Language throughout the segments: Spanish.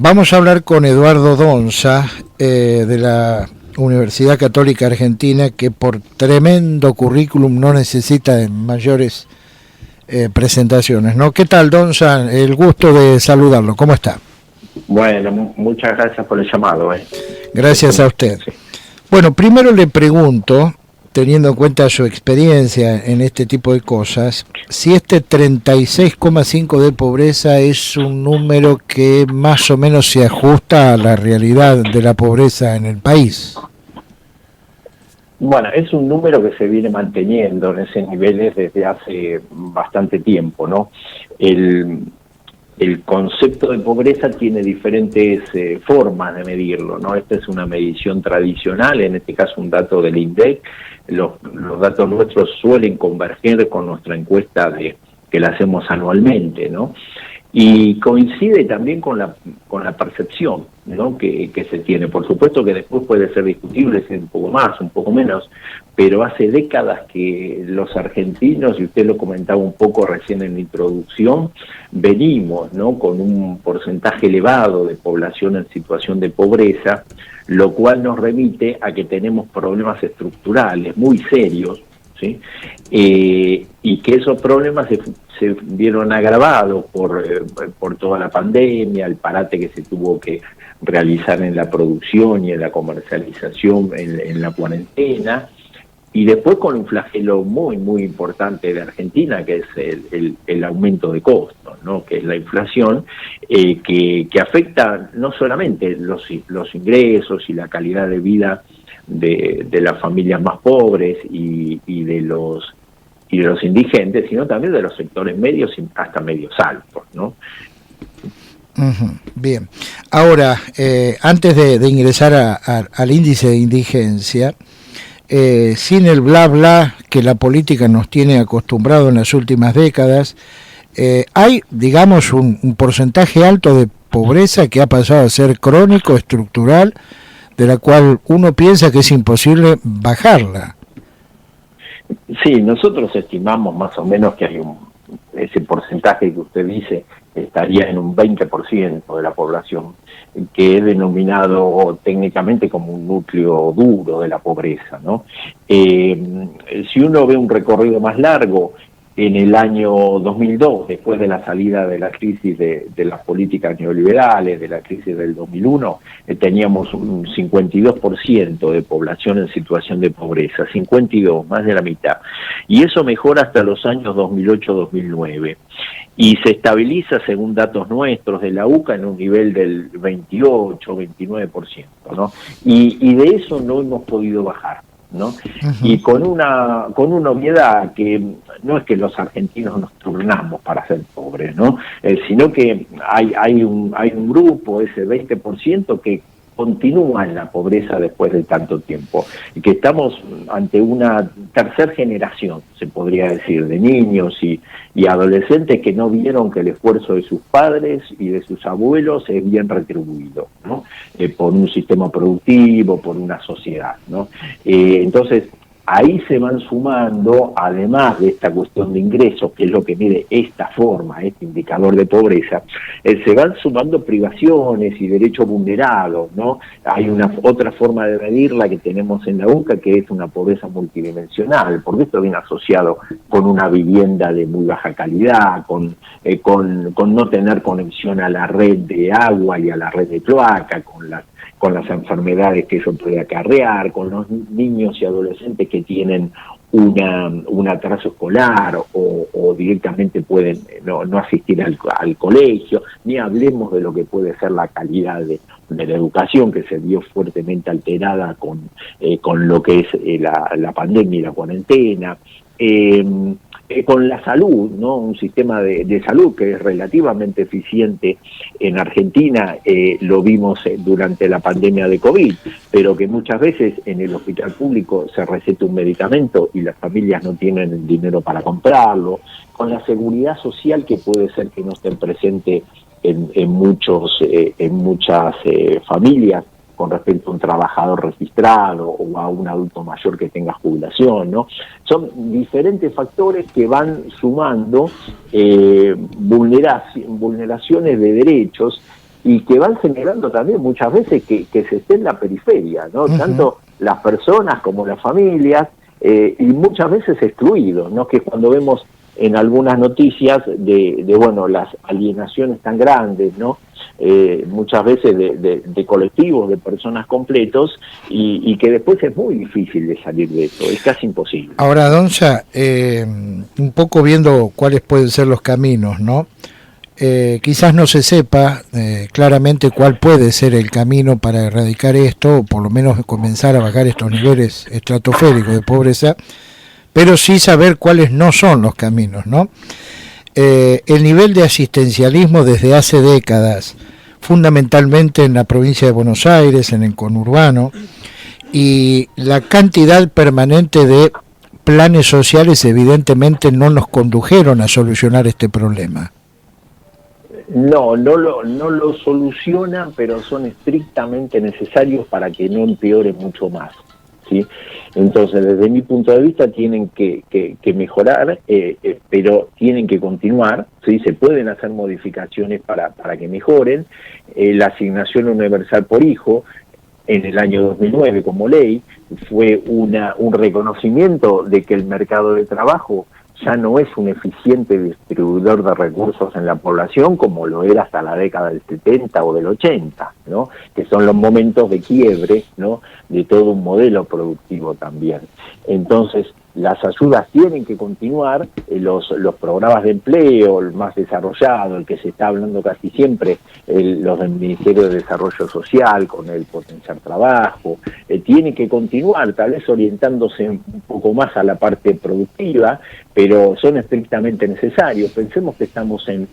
Vamos a hablar con Eduardo Donza, de la Universidad Católica Argentina, que por tremendo currículum no necesita de mayores presentaciones, ¿no? ¿Qué tal, Donza? El gusto de saludarlo. ¿Cómo está? Bueno, muchas gracias por el llamado. Gracias a usted. Sí. Bueno, primero le pregunto, teniendo en cuenta su experiencia en este tipo de cosas, si este 36,5 de pobreza es un número que más o menos se ajusta a la realidad de la pobreza en el país. Bueno, es un número que se viene manteniendo en esos niveles desde hace bastante tiempo, ¿no? El concepto de pobreza tiene diferentes formas de medirlo, ¿no? Esta es una medición tradicional, en este caso un dato del INDEC. Los datos nuestros suelen converger con nuestra encuesta que la hacemos anualmente, ¿no? Y coincide también con la percepción, ¿no? que se tiene. Por supuesto que después puede ser discutible si un poco más, un poco menos, pero hace décadas que los argentinos, y usted lo comentaba un poco recién en la introducción, venimos, ¿no? con un porcentaje elevado de población en situación de pobreza, lo cual nos remite a que tenemos problemas estructurales muy serios, ¿sí? Y que esos problemas se vieron agravados por toda la pandemia, el parate que se tuvo que realizar en la producción y en la comercialización en la cuarentena, y después con un flagelo muy, muy importante de Argentina, que es el aumento de costos, ¿no? Que es la inflación, que afecta no solamente los ingresos y la calidad de vida de las familias más pobres y de los indigentes, sino también de los sectores medios y hasta medios altos, ¿no? Bien. Ahora, antes de ingresar al índice de indigencia, sin el bla bla que la política nos tiene acostumbrado en las últimas décadas, hay, digamos, un porcentaje alto de pobreza que ha pasado a ser crónico, estructural, de la cual uno piensa que es imposible bajarla. Sí, nosotros estimamos más o menos que hay ese porcentaje que usted dice estaría en un 20% de la población, que es denominado técnicamente como un núcleo duro de la pobreza, ¿no? Si uno ve un recorrido más largo, en el año 2002, después de la salida de la crisis de las políticas neoliberales, de la crisis del 2001, teníamos un 52% de población en situación de pobreza, 52, más de la mitad. Y eso mejora hasta los años 2008-2009. Y se estabiliza, según datos nuestros de la UCA, en un nivel del 28-29%, ¿no? Y de eso no hemos podido bajar, ¿no? Uh-huh. Y con una obviedad que no es que los argentinos nos turnamos para ser pobres, ¿no? Sino que hay un grupo, ese 20%, que continúa en la pobreza después de tanto tiempo, y que estamos ante una tercera generación, se podría decir, de niños y adolescentes que no vieron que el esfuerzo de sus padres y de sus abuelos es bien retribuido, ¿no? Por un sistema productivo, por una sociedad, ¿no? Entonces, ahí se van sumando, además de esta cuestión de ingresos, que es lo que mide esta forma, este indicador de pobreza, se van sumando privaciones y derechos vulnerados, ¿no? Hay otra forma de medirla que tenemos en la UCA, que es una pobreza multidimensional, porque esto viene asociado con una vivienda de muy baja calidad, con no tener conexión a la red de agua y a la red de cloaca, con las enfermedades que eso puede acarrear, con los niños y adolescentes que tienen un atraso escolar o directamente pueden no asistir al colegio, ni hablemos de lo que puede ser la calidad de la educación, que se vio fuertemente alterada con lo que es la pandemia y la cuarentena. Con la salud, ¿no? Un sistema de salud que es relativamente eficiente en Argentina, lo vimos durante la pandemia de COVID, pero que muchas veces en el hospital público se receta un medicamento y las familias no tienen el dinero para comprarlo, con la seguridad social que puede ser que no esté presente en muchas familias con respecto a un trabajador registrado o a un adulto mayor que tenga jubilación, ¿no? Son diferentes factores que van sumando vulneraciones de derechos y que van generando también muchas veces que se esté en la periferia, ¿no? Tanto las personas como las familias, y muchas veces excluidos, ¿no? Que cuando vemos en algunas noticias bueno, las alienaciones tan grandes, ¿no? Muchas veces de colectivos, de personas completos, y que después es muy difícil de salir de eso, es casi imposible. Ahora, Donza, un poco viendo cuáles pueden ser los caminos, ¿no? Quizás no se sepa claramente cuál puede ser el camino para erradicar esto, o por lo menos comenzar a bajar estos niveles estratosféricos de pobreza, pero sí saber cuáles no son los caminos, ¿no? El nivel de asistencialismo desde hace décadas, fundamentalmente en la provincia de Buenos Aires, en el conurbano, y la cantidad permanente de planes sociales evidentemente no nos condujeron a solucionar este problema. No lo solucionan, pero son estrictamente necesarios para que no empeore mucho más, ¿sí? Entonces, desde mi punto de vista, tienen que mejorar, pero tienen que continuar, ¿sí? Se pueden hacer modificaciones para que mejoren. La asignación universal por hijo, en el año 2009 como ley, fue un reconocimiento de que el mercado de trabajo ya no es un eficiente distribuidor de recursos en la población como lo era hasta la década del 70 o del 80, ¿no? Que son los momentos de quiebre, ¿no? De todo un modelo productivo también. Entonces, las ayudas tienen que continuar, los programas de empleo, el más desarrollado, el que se está hablando casi siempre, los del Ministerio de Desarrollo Social, con el Potenciar Trabajo, tiene que continuar, tal vez orientándose un poco más a la parte productiva, pero son estrictamente necesarios. Pensemos que estamos en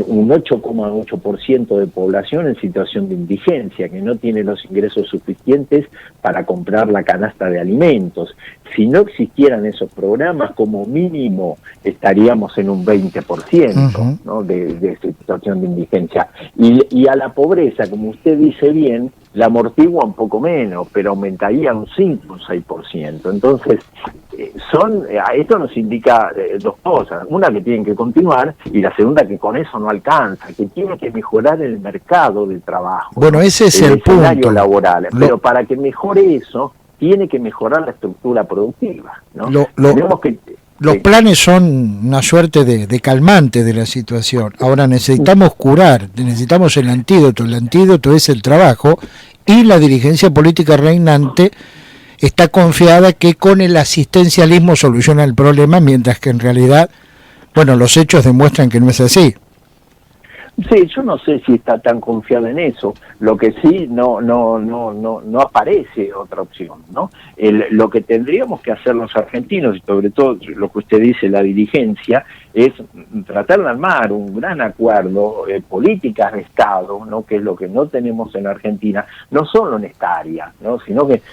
un 8,8% de población en situación de indigencia, que no tiene los ingresos suficientes para comprar la canasta de alimentos. Si no existieran esos programas, como mínimo estaríamos en un 20%, ¿no? de situación de indigencia. Y a la pobreza, como usted dice bien, la amortigua un poco menos, pero aumentaría un 5 o 6%. Entonces, esto nos indica dos cosas. Una, que tienen que continuar, y la segunda, que con eso no alcanza, que tiene que mejorar el mercado del trabajo. Bueno, ese es el escenario punto laboral. Pero para que mejore eso, tiene que mejorar la estructura productiva, ¿no? Los planes son una suerte de calmante de la situación. Ahora necesitamos curar, necesitamos el antídoto. El antídoto es el trabajo, y la dirigencia política reinante está confiada que con el asistencialismo soluciona el problema, mientras que en realidad, bueno, los hechos demuestran que no es así. Sí, yo no sé si está tan confiado en eso. Lo que sí, no aparece otra opción, ¿no? Lo que tendríamos que hacer los argentinos, y sobre todo lo que usted dice, la dirigencia, es tratar de armar un gran acuerdo, políticas de Estado, ¿no? Que es lo que no tenemos en Argentina, no solo en esta área, ¿no? Sino que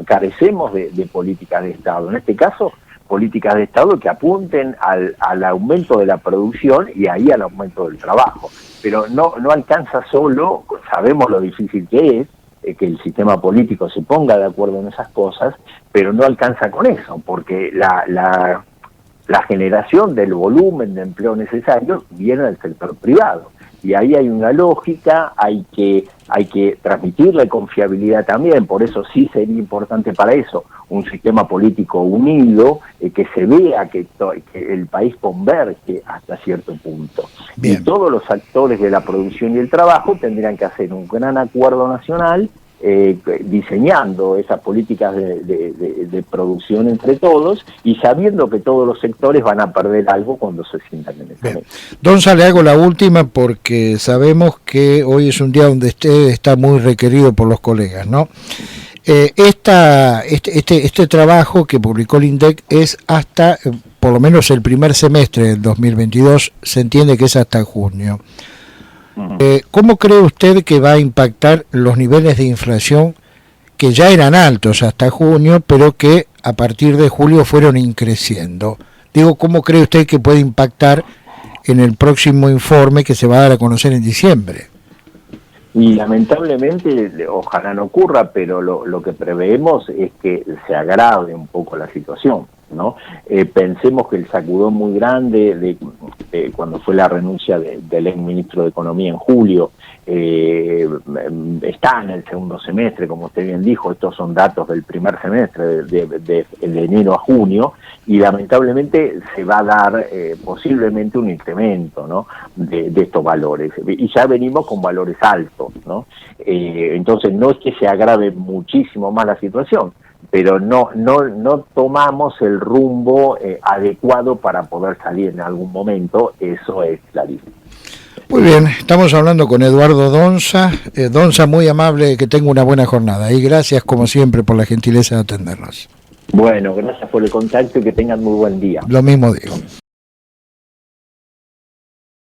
carecemos de políticas de Estado. En este caso, políticas de Estado que apunten al aumento de la producción y ahí al aumento del trabajo. Pero no alcanza solo, sabemos lo difícil que es, que el sistema político se ponga de acuerdo en esas cosas, pero no alcanza con eso, porque la generación del volumen de empleo necesario viene del sector privado. Y ahí hay una lógica, hay que transmitirle confiabilidad también, por eso sí sería importante para eso un sistema político unido, que se vea que el país converge hasta cierto punto. Bien. Y todos los actores de la producción y el trabajo tendrían que hacer un gran acuerdo nacional, diseñando esas políticas de producción entre todos y sabiendo que todos los sectores van a perder algo cuando se sientan en ese momento. Donza, le hago la última porque sabemos que hoy es un día donde usted está muy requerido por los colegas, ¿no? Este trabajo que publicó el INDEC es hasta, por lo menos el primer semestre del 2022, se entiende que es hasta junio. ¿Cómo cree usted que va a impactar los niveles de inflación que ya eran altos hasta junio, pero que a partir de julio fueron increciendo? Digo, ¿cómo cree usted que puede impactar en el próximo informe que se va a dar a conocer en diciembre? Y lamentablemente, ojalá no ocurra, pero lo que preveemos es que se agrave un poco la situación. ¿no? Pensemos que el sacudón muy grande de cuando fue la renuncia del ex ministro de Economía en julio, está en el segundo semestre, como usted bien dijo. Estos son datos del primer semestre, de enero a junio, y lamentablemente se va a dar posiblemente un incremento, ¿no?, de estos valores, y ya venimos con valores altos, ¿no? Entonces no es que se agrave muchísimo más la situación, pero no tomamos el rumbo adecuado para poder salir en algún momento, eso es clarísimo. Muy bien, estamos hablando con Eduardo Donza. Donza, muy amable, que tenga una buena jornada y gracias como siempre por la gentileza de atendernos. Bueno, gracias por el contacto y que tengan muy buen día. Lo mismo digo.